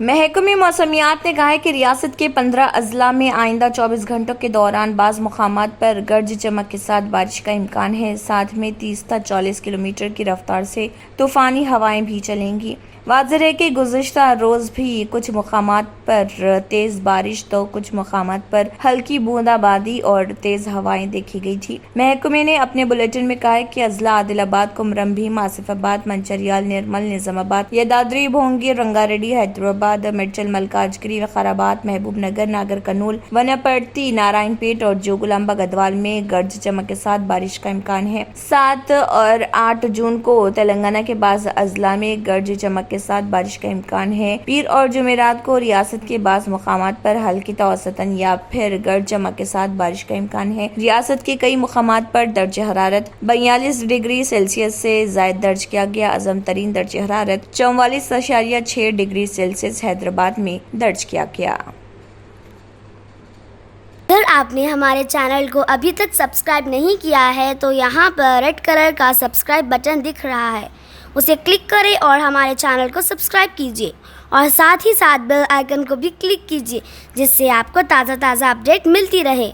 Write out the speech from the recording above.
محکمہ موسمیات نے کہا ہے کہ ریاست کے 15 اضلاع میں آئندہ 24 گھنٹوں کے دوران بعض مقامات پر گرج چمک کے ساتھ بارش کا امکان ہے، ساتھ میں 30 تا 40 کلومیٹر کی رفتار سے طوفانی ہوائیں بھی چلیں گی۔ واضح ہے کہ گزشتہ روز بھی کچھ مقامات پر تیز بارش تو کچھ مقامات پر ہلکی بوندا باندی اور تیز ہوائیں دیکھی گئی تھی۔ محکمے نے اپنے بلیٹن میں کہا ہے کہ اضلاع عادل آباد، کمرم بھیم، آصف آباد، منچریال، نرمل، نظام آباد، یدادری بھونگی، رنگاریڈی، حیدرآباد، میڈچل، ملکاجگیری، وقار محبوب نگر، ناگر کرنول، وناپرتی، نارائن پیٹ اور جوگلمبا گدوال میں گرج چمک کے ساتھ بارش کا امکان ہے۔ 7 اور 8 جون کو تلنگانہ کے بعض اضلاع میں گرج چمک کے ساتھ بارش کا امکان ہے۔ پیر اور جمعرات کو ریاست کے بعض مقامات پر ہلکی تا اوسطاً یا پھر گرج چمک کے ساتھ بارش کا امکان ہے۔ ریاست کے کئی مقامات پر درجہ حرارت 42 ڈگری سیلسیس سے زائد درج کیا گیا۔ اعظم ترین درجہ حرارت 44.6 ڈگری سیلسیس حیدرآباد میں درج کیا گیا۔ اگر آپ نے ہمارے چینل کو ابھی تک سبسکرائب نہیں کیا ہے تو یہاں پر ریڈ کلر کا سبسکرائب بٹن دکھ رہا ہے، اسے کلک کریں اور ہمارے چینل کو سبسکرائب کیجیے اور ساتھ ہی ساتھ بیل آئیکن کو بھی کلک کیجیے، جس سے آپ کو تازہ اپڈیٹ ملتی رہے۔